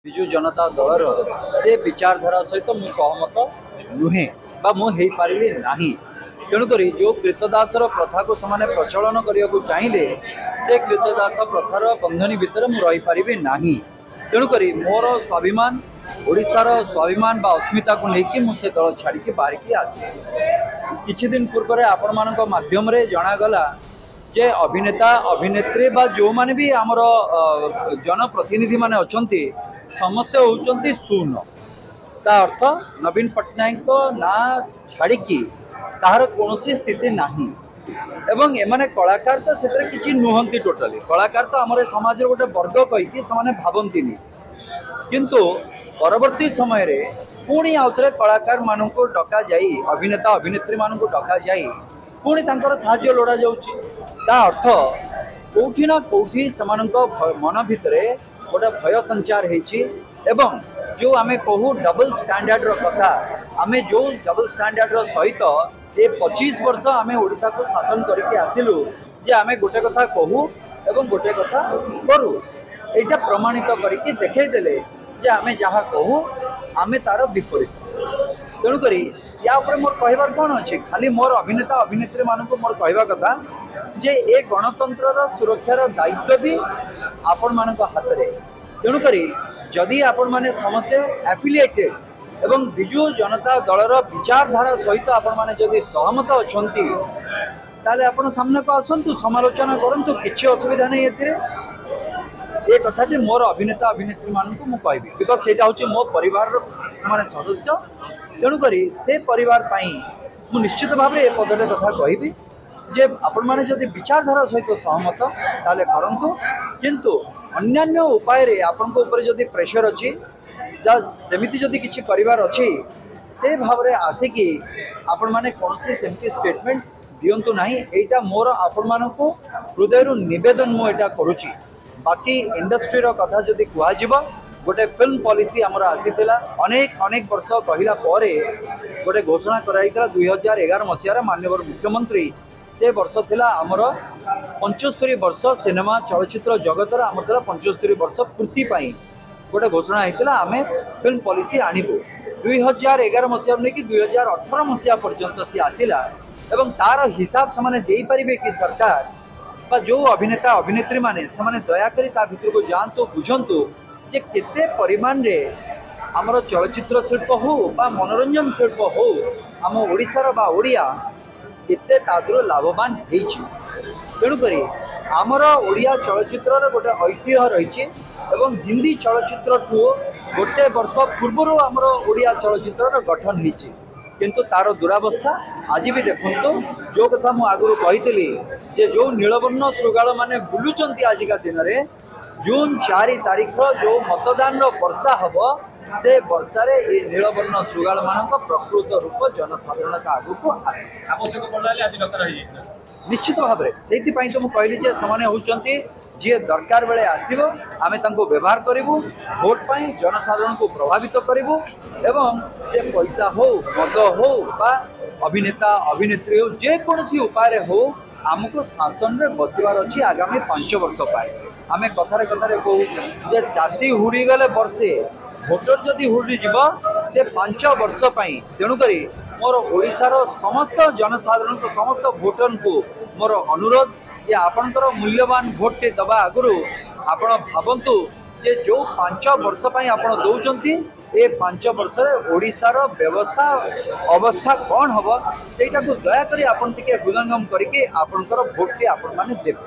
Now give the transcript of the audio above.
विजु जनता दलर से विचारधारा सहित मु सहमत नुहे पारि नहीं। तेणुक जो कृतदासर प्रथा को से प्रचलन करने को चाहिए से कृतदास प्रथार बंधनी भितर मुझे पारि नहीं। तेणुक मोर स्वाभिमान ओडिशार स्वाभिमान बा अस्मिता को लेकिन मुझे दल छाड़ी बाहर आसी किछि दिन पूर्व आपण मान माध्यम जनागला जे अभिनेता अभिनेत्री बा जो माने भी आमर जनप्रतिनिधि माने अछंती समस्ते होउचंती शून्य। ता अर्थ नवीन पट्टनायक को ना छाड़ी तार कौन स्थिति नहीं एवं एमाने कलाकार तो से किसी नुहंती टोटाली कलाकार तो आम समाज गोटे वर्ग कहीकि से भावंतीनि किंतु परवर्ती समय रे पुणी आउ थे कलाकार मान को डका जाई अभिनेता अभिनेत्री मान को डका जाई पुणी तांकर साहाय्य लोड़ा जाउची। ता अर्थ कौटी ना कौटी मन भितर गोटे भय संचार होती एवं जो आमे कहू डबल स्टैंडर्ड कथा आमे जो डबल स्टैंडर्ड सहित ये 25 वर्ष आमे ओडिशा को शासन करके आसिलु जे आमे गोटे कथा कहू एवं गोटे कथा करू एटा प्रमाणित करके देखै देले जे आमे जहाँ कहू आमे तार विपरीत। तेणुक या मोर कहबार कौन अच्छे खाली मोर अभिनेता अभिनेत्री मान मोर कहवा कथा जे ए गणतंत्र सुरक्षार दायित्व भी आपण मान हाथ में। तेणुक जदि आपण माने समस्ते एफिलिएटेड एवं विजु जनता दलर विचारधारा सहित आपण माने जदि सहमत अछंती ताले आपण सामने को आसंतु समालोचना करंतु किछि असुविधा नहीं एथिरे। ए कथाटी मोर अभिनेता अभिनेत्री मान को मु कहबी बिकॉज सेटा होची मो परिवार माने सदस्य। तेणुक से परिवार पाई मु निश्चित भाव में ए पदटे कथा कहबी जे आपण माने जदि विचारधारा सहित सहमत ताले करंतु किंतु अन्यान्य उपाय रे आपण को ऊपर जदि प्रेशर अच्छी सेमिति जदि किछि परिवार अच्छी से भाव रे आसिकी आपण माने कौन से सेमती स्टेटमेंट दियंतु नहीं। एटा मोर आपण मान को हृदय निवेदन मु एटा करूची। बाकी इंडस्ट्री रो कथा जदि कुआ जिवो गोटे फिल्म पॉलिसी आमर आसीथिला अनेक अनेक वर्ष कहला परे गोटे घोषणा कराइथिला 2011 मसीहार माननीय मुख्यमंत्री से वर्ष थिला आमर 75 वर्ष सिनेमा चलचित्र जगतर आमर 75 वर्ष पूर्ति पाई गोटे घोषणा होता आम फिल्म पॉलिसी आणबू 2011 मसीह नहीं कि 2018 मसीहा पर्यंत सी आसला एवं तार हिसाब से पारे कि सरकार बा जो अभिनेता अभिनेत्री माने से दयाकोरी भितर को जातु बुझंतु जे केते परिमाण रे आमर चलचित्र शिल्प हो बा मनोरंजन शिल्प हो आम ओडिशार बा ओडिया केते तादुर लाभवान होइछि। तेणुक आमर ओडिया चलचित्र गोटे ऐतिह्य रही एवं हिंदी चलचित्र गोटे वर्ष पूर्व आमर ओडिया चलचित्र गठन होइछि किंतु तार दुरावस्था आज भी देखु जो कथा मु आगु कही जे जो नीलवर्ण श्रृगाल माने बुलुचंती आजिका दिन में जून 4 तारीख जो मतदान वर्षा हम से वर्षार ये नीलवर्ण श्रृगाल मान प्रकृत रूप जनसाधारण आगु को आसे निश्चित भाव में से तो मुझे कहली से जी दरकार बेले आसो आम व्यवहार करूँ भोट पाई जनसाधारण को प्रभावित करूँ एवं से पैसा हो मद हो बा अभिनेता अभिनेत्री हो जेकोसी उपाय हो आमको शासन में बसवार अच्छी आगामी 5 वर्ष पाए आम कथार कथार कहूँ चाषी हुड़ी गले वर्षे भोटर जदि हुड़ी जीव से 5 वर्ष पाई। तेणुक मोर ओडिशार समस्त जनसाधारण को समस्त भोटर को मोर अनुरोध जे आपणकर मूल्यवान भोट टे दबा आगु आपण भावंतु जे जो 5 वर्ष पाई आपण दौचंती ए 5 वर्ष ओडिशार व्यवस्था अवस्था कौन हम सेटा को दया करी आपण टिके हृदयंगम करके आपणकर भोट टे आपण माने देबे।